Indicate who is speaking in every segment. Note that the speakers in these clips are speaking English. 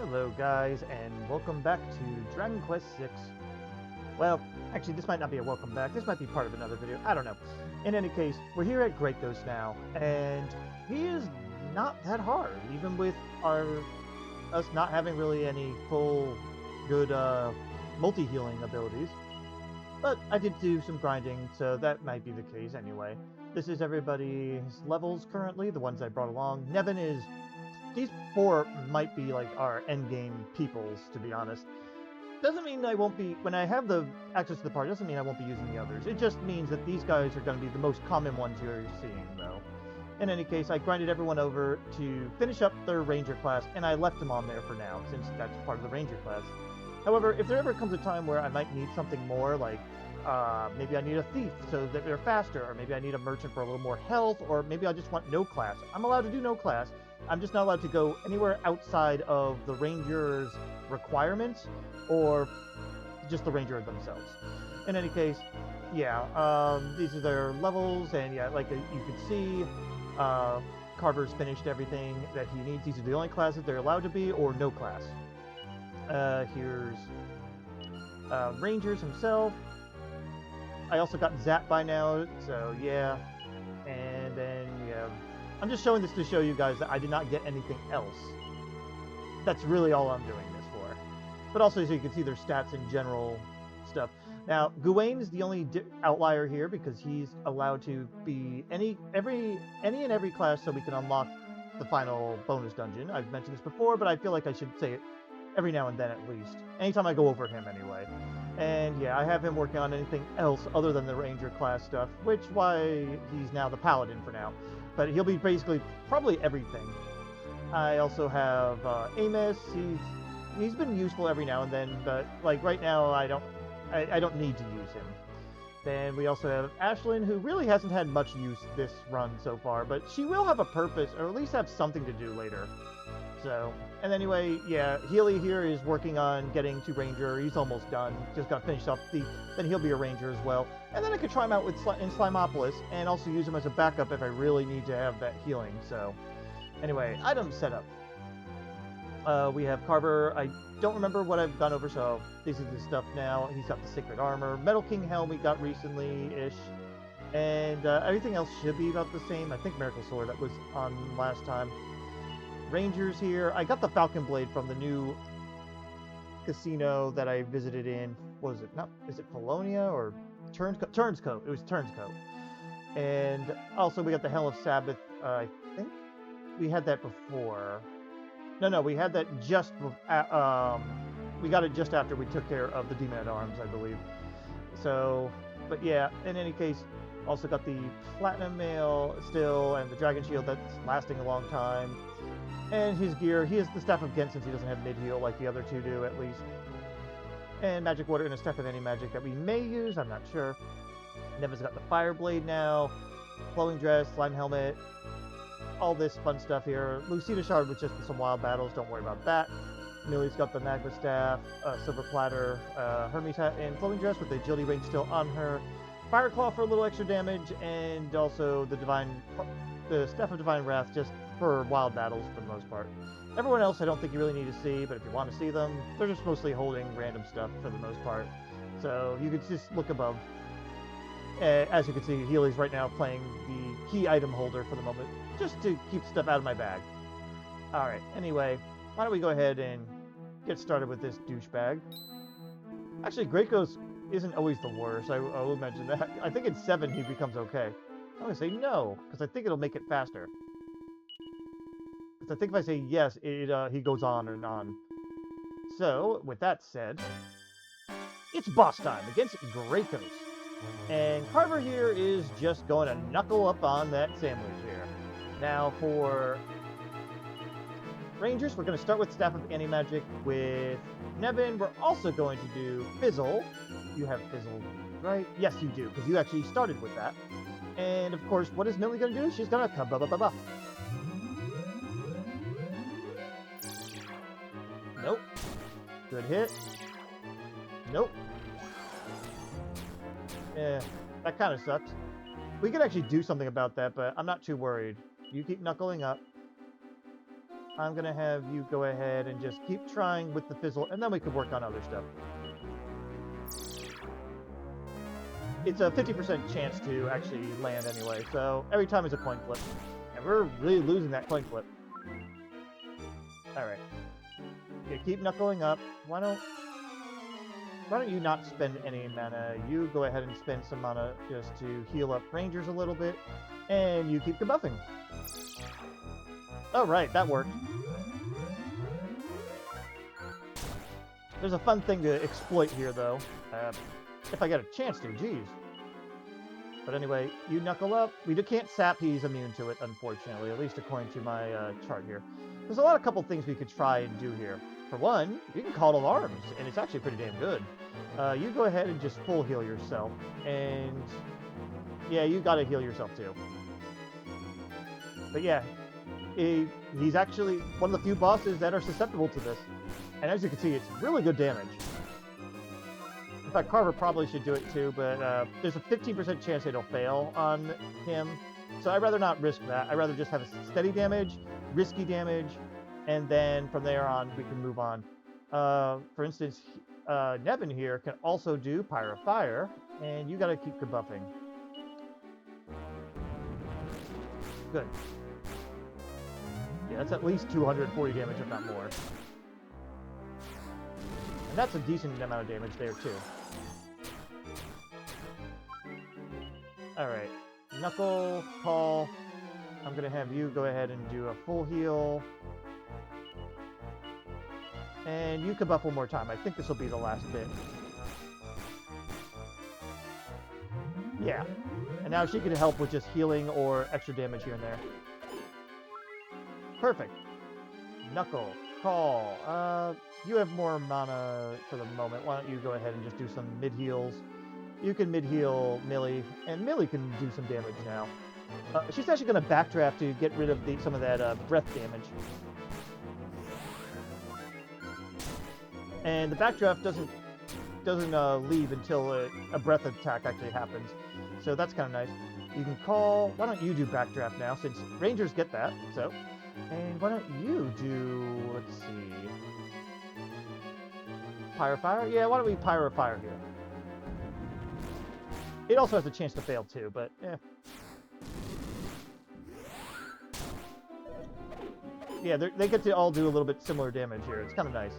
Speaker 1: Hello guys, and welcome back to Dragon Quest 6. Well, actually this might not be a welcome back, this might be part of another video, I don't know. In any case, we're here at Gracos now, and he is not that hard, even with us not having really any full good multi-healing abilities. But I did do some grinding, so that might be the case anyway. This is everybody's levels currently, the ones I brought along. Nevin is... These four might be like our endgame peoples, to be honest. Doesn't mean I won't be, when I have the access to the party, doesn't mean I won't be using the others. It just means that these guys are going to be the most common ones you're seeing, though. In any case, I grinded everyone over to finish up their ranger class, and I left them on there for now, since that's part of the ranger class. However, if there ever comes a time where I might need something more, like maybe I need a thief so that they're faster, or maybe I need a merchant for a little more health, or maybe I just want no class. I'm allowed to do no class. I'm just not allowed to go anywhere outside of the ranger's requirements, or just the ranger themselves. In any case, yeah, these are their levels, and yeah, like you can see, Carver's finished everything that he needs. These are the only classes they're allowed to be, or no class. Here's Rangers himself. I also got Zap by now, so yeah. And then, yeah. I'm just showing this to show you guys that I did not get anything else. That's really all I'm doing this for. But also, so you can see their stats and general stuff. Now, Gawain is the only outlier here because he's allowed to be any and every class, so we can unlock the final bonus dungeon. I've mentioned this before, but I feel like I should say it every now and then at least. Anytime I go over him anyway. And yeah, I have him working on anything else other than the ranger class stuff, which why he's now the paladin for now. But he'll be basically probably everything. I also have Amos. He's been useful every now and then, but like right now I don't need to use him. Then we also have Ashlyn, who really hasn't had much use this run so far, but she will have a purpose, or at least have something to do later. So, and anyway, yeah, Healy here is working on getting to Ranger. He's almost done. Just got to finish up Thief. Then he'll be a Ranger as well. And then I could try him out in Slimopolis, and also use him as a backup if I really need to have that healing. So, anyway, item setup. We have Carver. I don't remember what I've gone over, so this is the stuff now. He's got the Sacred Armor. Metal King Helm we got recently-ish. And everything else should be about the same. I think Miracle Sword that was on last time. Rangers here. I got the Falcon Blade from the new casino that I visited in. What was it? Not, is it Polonia or Turnscote? It was Turnscote. And also we got the Helm of Sabbath. I think we had that before. No, we had that just. We got it just after we took care of the Demon at Arms, I believe. So, but yeah. In any case, also got the Platinum Mail still, and the Dragon Shield that's lasting a long time. And his gear, he has the Staff of Ghent since he doesn't have mid-heal like the other two do, at least. And Magic Water and a Staff of Anti-Magic that we may use, I'm not sure. Nevin's got the Fire Blade now, Flowing Dress, Slime Helmet, all this fun stuff here. Lucida Shard with just some wild battles, don't worry about that. Millie's got the Magma Staff, Silver Platter, Hermes Hat, and Flowing Dress with the Agility Ring still on her. Fire Claw for a little extra damage, and also the Staff of Divine Wrath just for wild battles for the most part. Everyone else I don't think you really need to see, but if you want to see them, they're just mostly holding random stuff for the most part. So you could just look above. As you can see, Healy's right now playing the key item holder for the moment, just to keep stuff out of my bag. Alright, anyway, why don't we go ahead and get started with this douchebag. Actually, Gracos isn't always the worst, I will mention that. I think in 7 he becomes okay. I'm going to say no, because I think it'll make it faster. Because I think if I say yes, he goes on and on. So, with that said, it's boss time against Gracos. And Carver here is just going to knuckle up on that sandwich here. Now for Rangers, we're going to start with Staff of Anti-Magic with Nevin. We're also going to do Fizzle. You have Fizzle, right? Yes, you do, because you actually started with that. And of course, what is Millie going to do? She's going to kabuffing. Nope. Good hit. Nope. That kind of sucks. We could actually do something about that, but I'm not too worried. You keep knuckling up. I'm going to have you go ahead and just keep trying with the fizzle, and then we can work on other stuff. It's a 50% chance to actually land anyway, so every time is a coin flip. And we're really losing that coin flip. Alright. Okay, keep knuckling up. Why don't you not spend any mana? You go ahead and spend some mana just to heal up Rangers a little bit, and you keep kabuffing. Oh, right, that worked. There's a fun thing to exploit here, though. If I get a chance to, geez. But anyway, you knuckle up. We can't sap, he's immune to it, unfortunately, at least according to my chart here. There's a couple things we could try and do here. For one, you can call alarms, and it's actually pretty damn good. You go ahead and just full heal yourself, and yeah, you gotta heal yourself too. But yeah, he's actually one of the few bosses that are susceptible to this. And as you can see, it's really good damage. In fact, Carver probably should do it too, but there's a 15% chance it'll fail on him. So I'd rather not risk that. I'd rather just have a steady damage, risky damage, and then from there on, we can move on. For instance, Nevin here can also do Pyre Fire, and you gotta keep kabuffing. Good. Yeah, that's at least 240 damage, if not more. And that's a decent amount of damage there, too. Alright. Knuckle, call. I'm going to have you go ahead and do a full heal. And you can buff one more time. I think this will be the last bit. Yeah. And now she can help with just healing or extra damage here and there. Perfect. Knuckle, call. You have more mana for the moment. Why don't you go ahead and just do some mid-heals? You can mid-heal Millie, and Millie can do some damage now. She's actually going to backdraft to get rid of some of that breath damage. And the backdraft doesn't leave until a breath attack actually happens. So that's kind of nice. You can call... Why don't you do backdraft now, since Rangers get that, so... And why don't you do... Let's see... Pyre Fire? Yeah, why don't we Pyre Fire here? It also has a chance to fail too, but eh. Yeah, they get to all do a little bit similar damage here. It's kind of nice.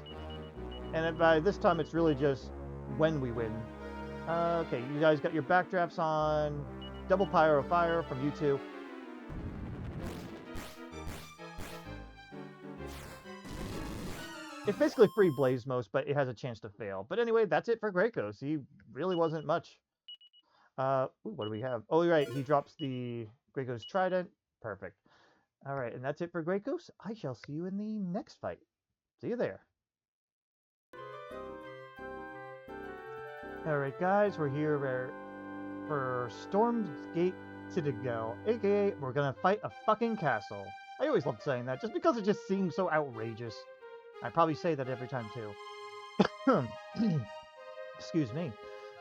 Speaker 1: And by this time, it's really just when we win. Okay, you guys got your backdrafts on. Double Pyre Fire from you two. It's basically free Blaze Most, but it has a chance to fail. But anyway, that's it for Gracos. He really wasn't much. Ooh, what do we have? Oh, right, he drops the Gracos Trident. Perfect. All right, and that's it for Gracos. I shall see you in the next fight. See you there. All right, guys, we're here for Stormgate Citadel, aka we're gonna fight a fucking castle. I always love saying that, just because it just seems so outrageous. I probably say that every time too. Excuse me.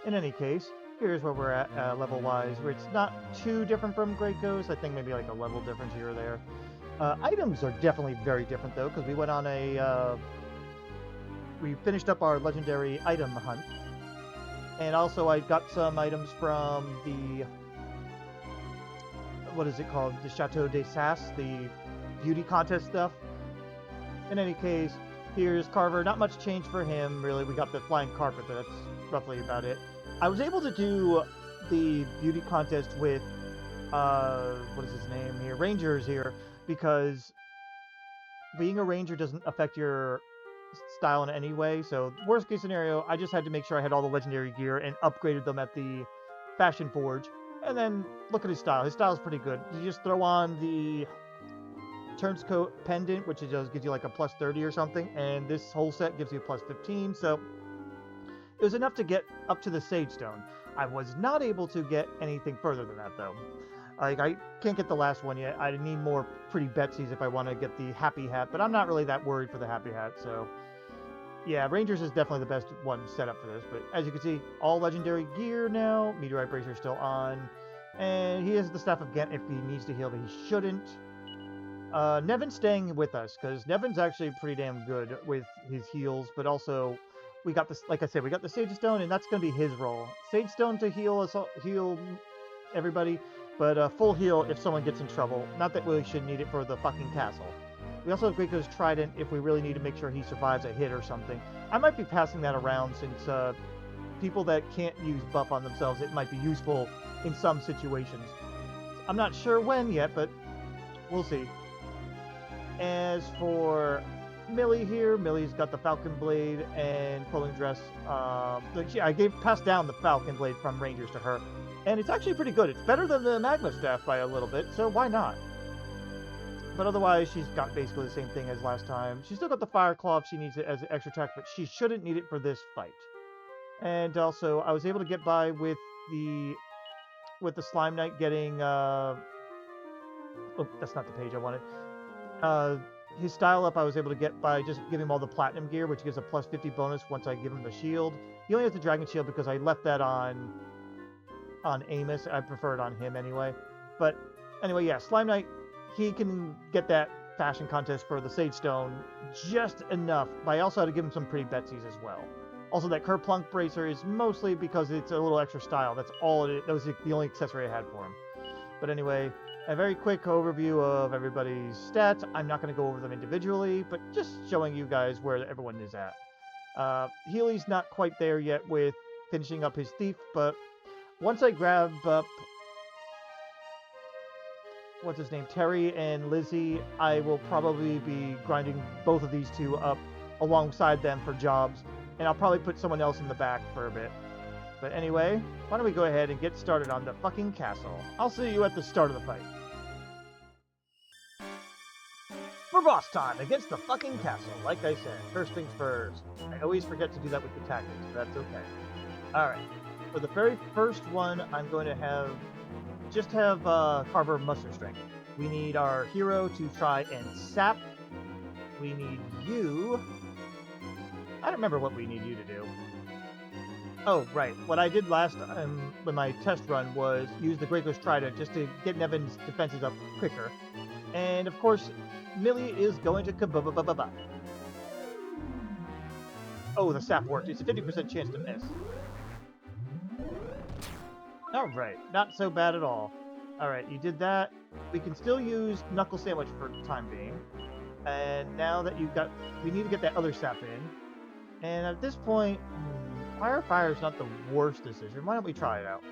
Speaker 1: In any case, here's where we're at level-wise, where it's not too different from Gracos. I think maybe like a level difference here or there. Items are definitely very different though, because we went on we finished up our legendary item hunt. And also I got some items from the... What is it called? The Chateau des Sas, the beauty contest stuff. In any case, here's Carver. Not much change for him, really. We got the flying carpet, but that's roughly about it. I was able to do the beauty contest with, what is his name here? Rangers here, because being a ranger doesn't affect your style in any way. So, worst case scenario, I just had to make sure I had all the legendary gear and upgraded them at the Fashion Forge. And then, look at his style. His style is pretty good. You just throw on the Turncoat Pendant, which just gives you like a plus 30 or something, and this whole set gives you a plus 15, so it was enough to get up to the Sage Stone. I was not able to get anything further than that, though. Like, I can't get the last one yet. I need more Pretty Betsies if I want to get the Happy Hat, but I'm not really that worried for the Happy Hat, so... Yeah, Rangers is definitely the best one set up for this, but as you can see, all legendary gear now. Meteorite Bracer still on, and he has the Staff of Ghent if he needs to heal, but he shouldn't. Nevin's staying with us because Nevin's actually pretty damn good with his heals, but also we got this. Like I said, we got the Sage Stone, and that's going to be his role. Sage Stone to heal us, heal everybody, but full heal if someone gets in trouble. Not that we should need it for the fucking castle. We also have Gracos Trident if we really need to make sure he survives a hit or something. I might be passing that around since people that can't use buff on themselves, it might be useful in some situations. I'm not sure when yet, but we'll see. As for Millie here, Millie's got the Falcon Blade and Clothing Dress. I passed down the Falcon Blade from Rangers to her, and it's actually pretty good. It's better than the Magma Staff by a little bit, so why not? But otherwise, she's got basically the same thing as last time. She's still got the Fire Claw if she needs it as an extra attack, but she shouldn't need it for this fight. And also, I was able to get by with the Slime Knight getting... oh, that's not the page I wanted. His style up I was able to get by just giving him all the Platinum gear, which gives a plus 50 bonus once I give him the shield. He only has the Dragon Shield because I left that on Amos. I prefer it on him anyway. But anyway, yeah, Slime Knight, he can get that fashion contest for the Sage Stone just enough, but I also had to give him some pretty Betsies as well. Also, that Kerplunk Bracer is mostly because it's a little extra style. That's all that was the only accessory I had for him. But anyway, a very quick overview of everybody's stats. I'm not going to go over them individually, but just showing you guys where everyone is at. Healy's not quite there yet with finishing up his Thief, but once I grab up what's his name, Terry and Lizzie, I will probably be grinding both of these two up alongside them for jobs, and I'll probably put someone else in the back for a bit. But anyway, why don't we go ahead and get started on the fucking castle. I'll see you at the start of the fight. For boss time against the fucking castle, like I said, first things first. I always forget to do that with the tactics, but that's okay. Alright, for the very first one, I'm going to have Carver muster strength. We need our hero to try and sap. We need you. I don't remember what we need you to do. Oh, right. What I did last time with my test run was use the Gracos Trident just to get Nevin's defenses up quicker. And of course, Millie is going to kabuffing. Oh, the sap worked. It's a 50% chance to miss. Alright, not so bad at all. Alright, you did that. We can still use Knuckle Sandwich for the time being. And now that you've got... we need to get that other sap in. And at this point, Fire is not the worst decision. Why don't we try it out?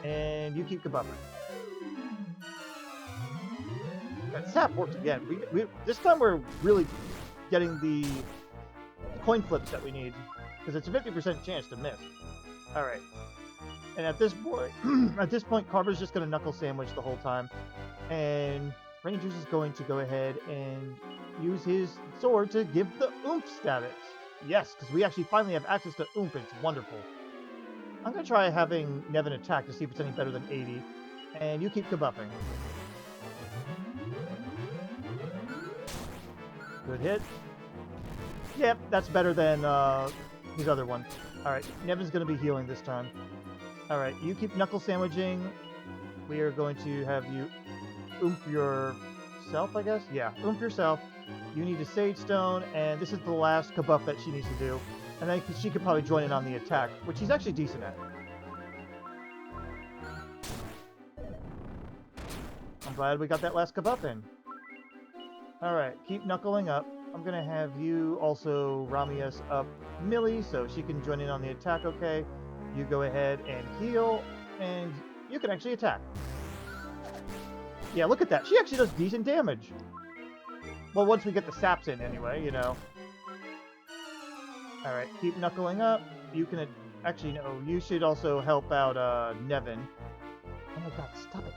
Speaker 1: And you keep kabuffing. That sap worked again. This time we're really getting the coin flips that we need. Because it's a 50% chance to miss. Alright. And at this point, Carver's just going to Knuckle Sandwich the whole time. And Rangers is going to go ahead and use his sword to give the oomph status. Yes, because we actually finally have access to oomph. It's wonderful. I'm going to try having Nevin attack to see if it's any better than 80. And you keep kabuffing. Good hit. Yep, that's better than his other one. Alright, Nevin's going to be healing this time. Alright, you keep Knuckle Sandwiching. We are going to have you oomph yourself, I guess? Yeah, oomph yourself. You need a Sage Stone, and this is the last kabuff that she needs to do. And then she could probably join in on the attack, which she's actually decent at. I'm glad we got that last kabuff in. Alright, keep knuckling up. I'm going to have you also Rami us up Millie, so she can join in on the attack, okay? You go ahead and heal, and you can actually attack. Yeah, look at that. She actually does decent damage. Well, once we get the saps in, anyway, you know. Alright, keep knuckling up. You can... actually, no, you should also help out Nevin. Oh my god, stop it.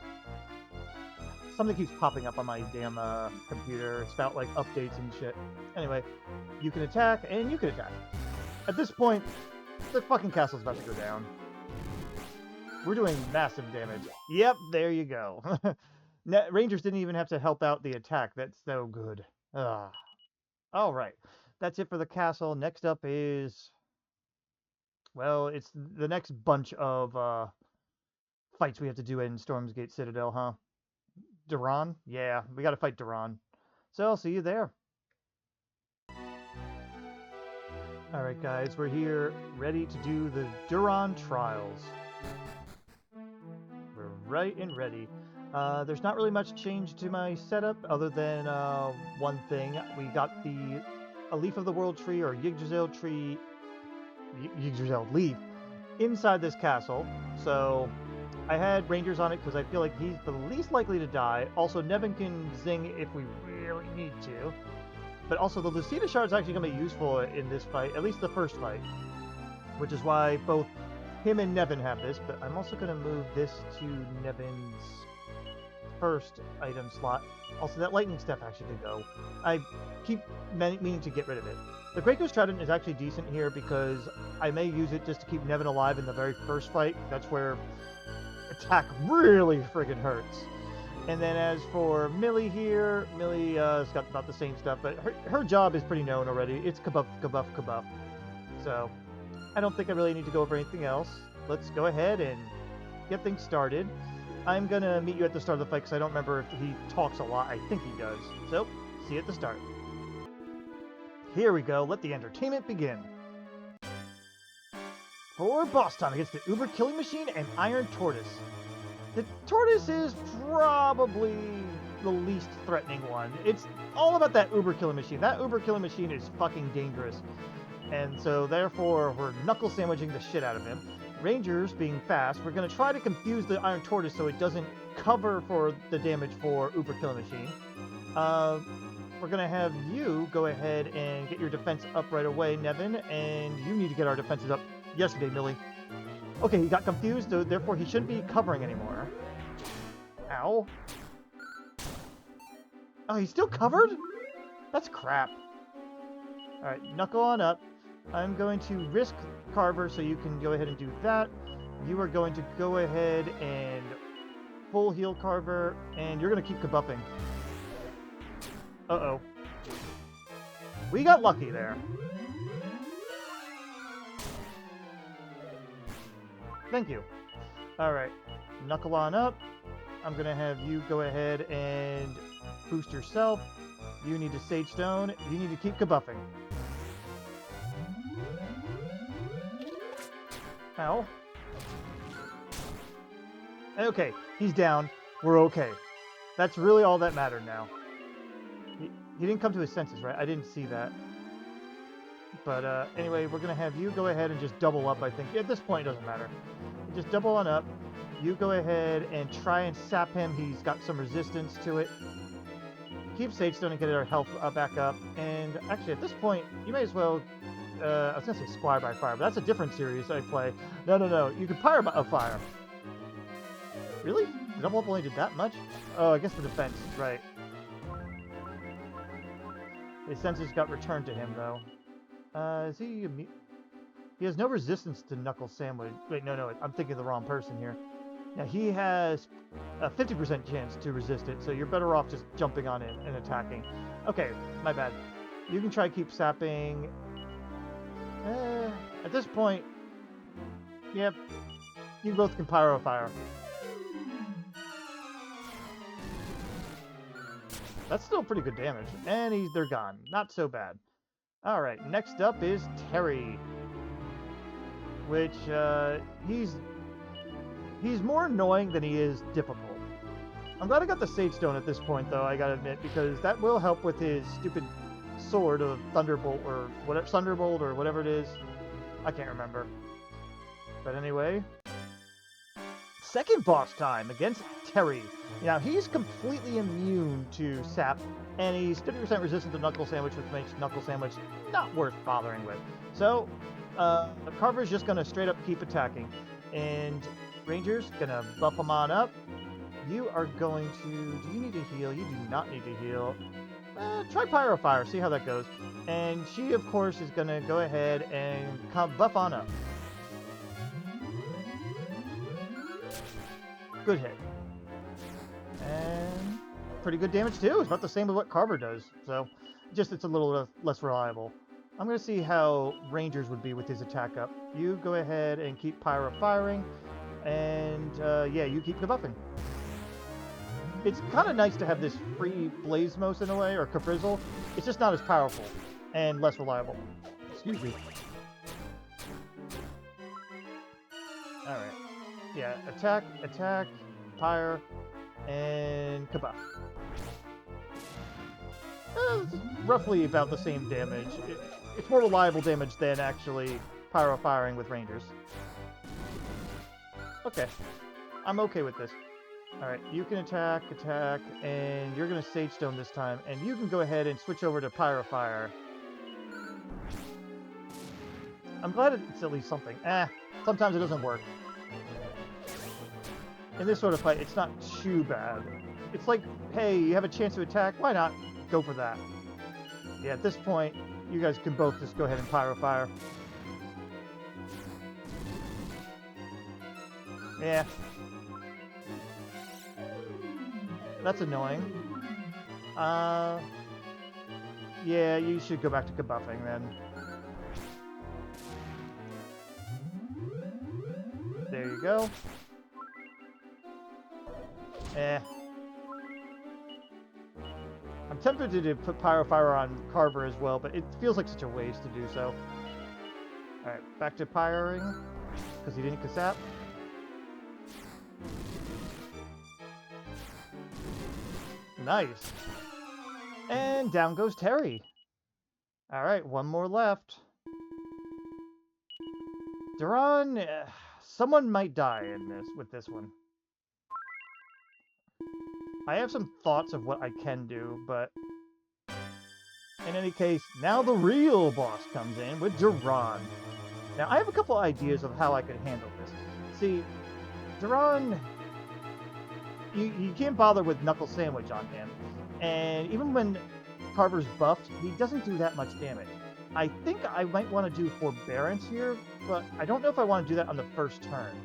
Speaker 1: Something keeps popping up on my damn computer. It's about, like, updates and shit. Anyway, you can attack, and you can attack. At this point, the fucking castle's about to go down. We're doing massive damage. Yep, there you go. Rangers didn't even have to help out the attack. That's so good. Ugh. All right. That's it for the castle. Next up is... well, it's the next bunch of fights we have to do in Stormgate Citadel, huh? Dhuran? Yeah, we gotta fight Dhuran. So I'll see you there. Alright guys, we're here ready to do the Dhuran trials. We're right and ready. There's not really much change to my setup other than one thing. We got a leaf of the world tree or Yggdrasil tree, Yggdrasil leaf inside this castle. So I had rangers on it because I feel like he's the least likely to die. Also, Nevin can zing if we really need to. But also, the Lucida Shard is actually going to be useful in this fight, at least the first fight. Which is why both him and Nevin have this, but I'm also going to move this to Nevin's first item slot. Also, that lightning step actually could go. I keep meaning to get rid of it. The Gracos Trident is actually decent here because I may use it just to keep Nevin alive in the very first fight. That's where attack really friggin' hurts. And then as for Millie here, Millie's got about the same stuff, but her job is pretty known already. It's kabuff, kabuff, kabuff. So I don't think I really need to go over anything else. Let's go ahead and get things started. I'm going to meet you at the start of the fight because I don't remember if he talks a lot. I think he does. So, see you at the start. Here we go. Let the entertainment begin. For boss time against the Uberkilling machine and Iron Tortoise. The Tortoise is probably the least threatening one. It's all about that Uberkilling machine. That Uberkilling machine is fucking dangerous. And so, therefore, we're knuckle sandwiching the shit out of him. Rangers, being fast, we're going to try to confuse the Iron Tortoise so it doesn't cover for the damage for Uberkilling machine. We're going to have you go ahead and get your defense up right away, Nevin, and you need to get our defenses up yesterday, Millie. Okay, he got confused, so therefore he shouldn't be covering anymore. Ow. Oh, he's still covered? That's crap. Alright, knuckle on up. I'm going to risk Carver so you can go ahead and do that. You are going to go ahead and full heal Carver, and you're going to keep kabuffing. Uh-oh. We got lucky there. Thank you. Alright, knuckle on up. I'm going to have you go ahead and boost yourself. You need to Sage Stone. You need to keep kabuffing. Ow. Okay, he's down. We're okay. That's really all that mattered now. He didn't come to his senses, right? I didn't see that. But anyway, we're going to have you go ahead and just double up, I think. At this point, it doesn't matter. Just double on up. You go ahead and try and sap him. He's got some resistance to it. Keep Sage Stone and get our health back up. And actually, at this point, you may as well... I was going to say Squire by Fire, but that's a different series I play. No. You can Pyre by Fire. Really? Double up only did that much? Oh, I guess the defense. Right. His senses got returned to him, though. Is he... He has no resistance to Knuckle Sandwich. Wait, no. I'm thinking of the wrong person here. Now, he has a 50% chance to resist it, so you're better off just jumping on it and attacking. Okay, my bad. You can try to keep sapping... at this point, yep, you both can Pyro Fire. That's still pretty good damage, and they're gone. Not so bad. Alright, next up is Terry. Which, he's more annoying than he is difficult. I'm glad I got the Sage Stone at this point, though, I gotta admit, because that will help with his stupid sword of Thunderbolt or whatever it is. I can't remember. But anyway, second boss time against Terry. Now he's completely immune to sap, and he's 50% resistant to Knuckle Sandwich, which makes Knuckle Sandwich not worth bothering with. So Carver's just gonna straight up keep attacking, and Ranger's gonna buff him on up. You are going to... Do you need to heal? You do not need to heal. Try Pyro Fire, see how that goes. And she, of course, is going to go ahead and buff on up. Good hit. And pretty good damage, too. It's about the same as what Carver does. So, just it's a little less reliable. I'm going to see how Rangers would be with his attack up. You go ahead and keep Pyro Firing. And, yeah, you keep debuffing. It's kind of nice to have this free Blazemos in a way, or Caprizzle. It's just not as powerful and less reliable. Excuse me. Alright. Yeah, attack, Pyre, and kabuff. Roughly about the same damage. It's more reliable damage than actually pyro firing with rangers. Okay. I'm okay with this. Alright, you can attack, and you're going to Sage Stone this time, and you can go ahead and switch over to Pyro Fire. I'm glad it's at least something. Sometimes it doesn't work. In this sort of fight, it's not too bad. It's like, hey, you have a chance to attack, why not go for that? Yeah, at this point, you guys can both just go ahead and Pyro Fire. Yeah. That's annoying. Yeah, you should go back to kabuffing then. There you go. I'm tempted to put Pyro Fire on Carver as well, but it feels like such a waste to do so. Alright, back to Pyring, because he didn't Kasap. Nice. And down goes Terry. Alright, one more left. Dhuran, someone might die in this with this one. I have some thoughts of what I can do, but in any case, now the real boss comes in with Dhuran. Now, I have a couple ideas of how I could handle this. See, Dhuran, you can't bother with Knuckle Sandwich on him, and even when Carver's buffed, he doesn't do that much damage. I think I might want to do Forbearance here, but I don't know if I want to do that on the first turn.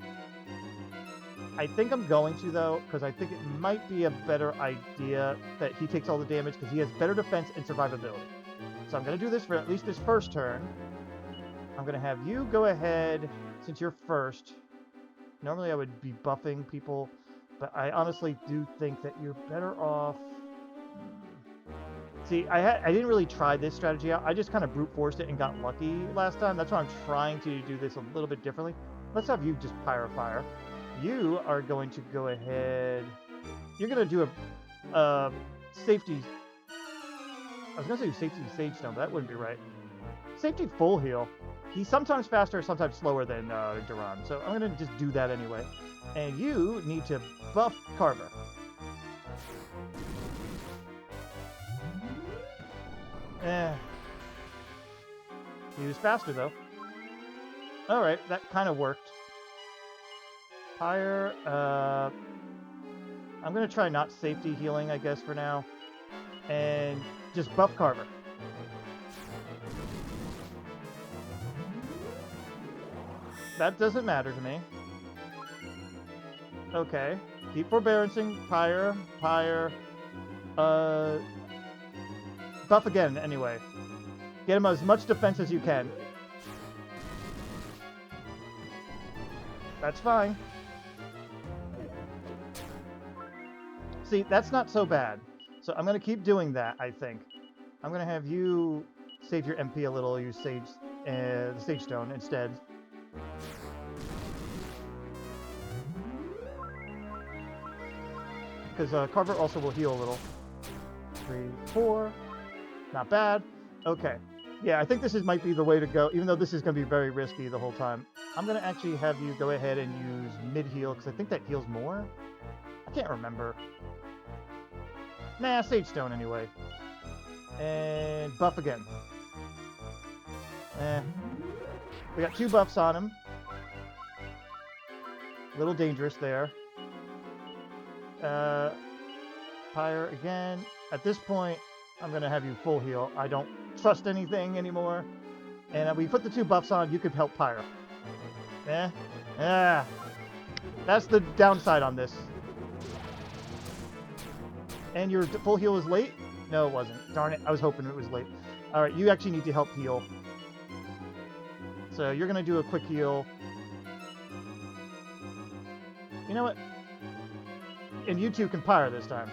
Speaker 1: I think I'm going to, though, because I think it might be a better idea that he takes all the damage, because he has better defense and survivability. So I'm going to do this for at least this first turn. I'm going to have you go ahead, since you're first. Normally I would be buffing people, but I honestly do think that you're better off... See, I didn't really try this strategy out. I just kind of brute forced it and got lucky last time. That's why I'm trying to do this a little bit differently. Let's have you just Pyro Fire. You are going to go ahead... You're going to do a safety... I was going to say safety Sage Stone, but that wouldn't be right. Safety Full Heal. He's sometimes faster, sometimes slower than Dhuran, so I'm going to just do that anyway. And you need to buff Carver. He was faster, though. Alright, that kind of worked. Pyre, I'm going to try not safety healing, I guess, for now. And just buff Carver. That doesn't matter to me. Okay. Keep Forbarancing. Pyre. Buff again, anyway. Get him as much defense as you can. That's fine. See, that's not so bad. So I'm going to keep doing that, I think. I'm going to have you save your MP a little. Use the Sage Stone instead. Because Carver also will heal a little. 3, 4. Not bad. Okay. Yeah, I think this might be the way to go, even though this is going to be very risky the whole time. I'm going to actually have you go ahead and use mid-heal, because I think that heals more. I can't remember. Nah, Sage Stone anyway. And buff again. We got 2 buffs on him. A little dangerous there. Pyre again. At this point, I'm going to have you full heal. I don't trust anything anymore. And we put the 2 buffs on, you could help Pyre. That's the downside on this. And your full heal is late? No, it wasn't. Darn it, I was hoping it was late. Alright, you actually need to help heal. So you're going to do a quick heal. You know what? and you two can Pyre this time.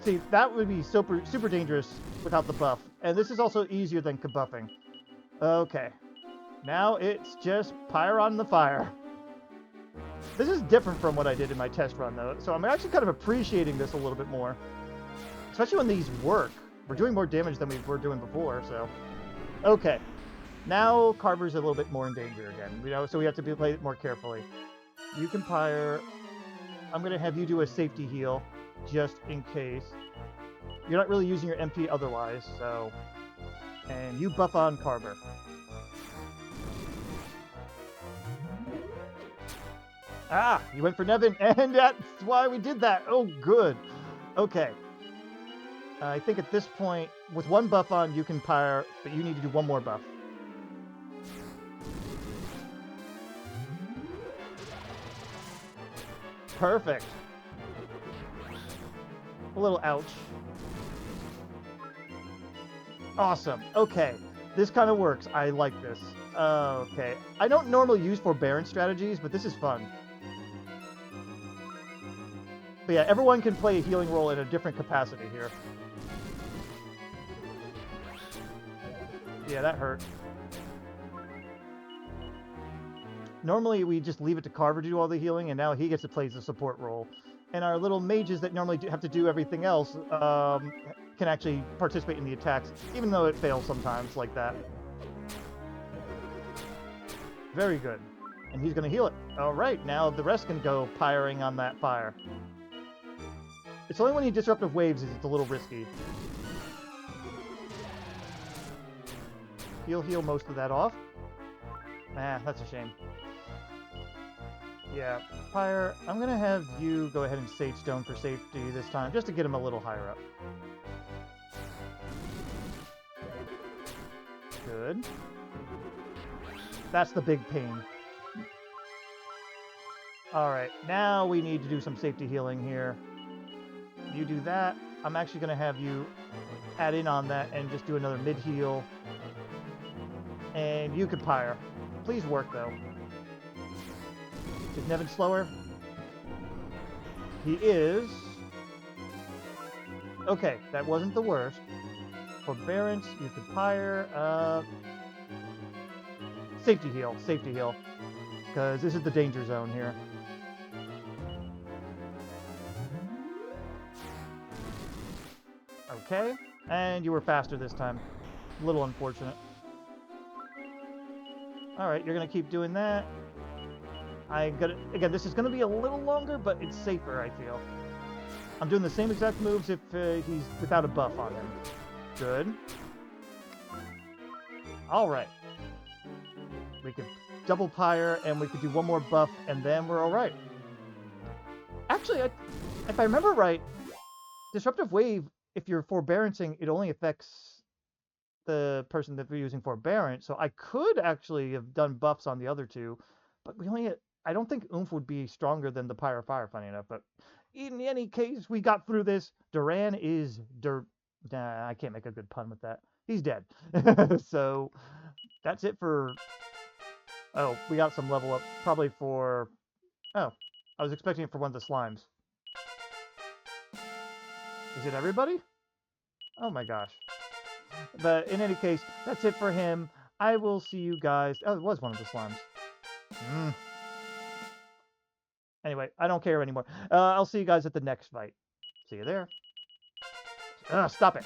Speaker 1: See, that would be super dangerous without the buff. And this is also easier than kabuffing. Okay. Now it's just Pyre on the fire. This is different from what I did in my test run, though. So I'm actually kind of appreciating this a little bit more. Especially when these work. We're doing more damage than we were doing before, so... Okay. Now Carver's a little bit more in danger again, you know, so we have to play it more carefully. You can Pyre. I'm going to have you do a safety heal, just in case. You're not really using your MP otherwise, so... And you buff on Carver. Ah, you went for Nevin, and that's why we did that. Oh, good. Okay. I think at this point, with one buff on, you can Pyre, but you need to do one more buff. Perfect. A little ouch. Awesome. Okay. This kind of works. I like this. Okay. I don't normally use forbearance strategies, but this is fun. But yeah, everyone can play a healing role in a different capacity here. Yeah, that hurt. Normally, we just leave it to Carver to do all the healing, and now he gets to play the support role. And our little mages that normally have to do everything else can actually participate in the attacks, even though it fails sometimes like that. Very good. And he's going to heal it. All right, now the rest can go Pyring on that fire. It's only when he disruptive waves is it's a little risky. He'll heal most of that off. Ah, that's a shame. Yeah, Pyre, I'm going to have you go ahead and Sage Stone for safety this time, just to get him a little higher up. Good. That's the big pain. Alright, now we need to do some safety healing here. You do that. I'm actually going to have you add in on that and just do another mid-heal. And you can Pyre. Please work, though. Is Nevin slower? He is. Okay, that wasn't the worst. Forbearance, you could Pyre. Safety heal, safety heal. Because this is the danger zone here. Okay, and you were faster this time. A little unfortunate. Alright, you're going to keep doing that. Again, this is going to be a little longer, but it's safer, I feel. I'm doing the same exact moves if he's without a buff on him. Good. Alright. We could double Pyre, and we could do one more buff, and then we're alright. Actually, if I remember right, Disruptive Wave, if you're forbearancing, it only affects the person that we're using forbearance, so I could actually have done buffs on the other two, but we only... I don't think Oomph would be stronger than the Pyre Fire, funny enough, but in any case, we got through this. Dhuran is... Nah, I can't make a good pun with that. He's dead. So, that's it for... Oh, we got some level up, probably for... Oh, I was expecting it for one of the slimes. Is it everybody? Oh my gosh. But in any case, that's it for him. I will see you guys... Oh, it was one of the slimes. Anyway, I don't care anymore. I'll see you guys at the next fight. See you there. Stop it.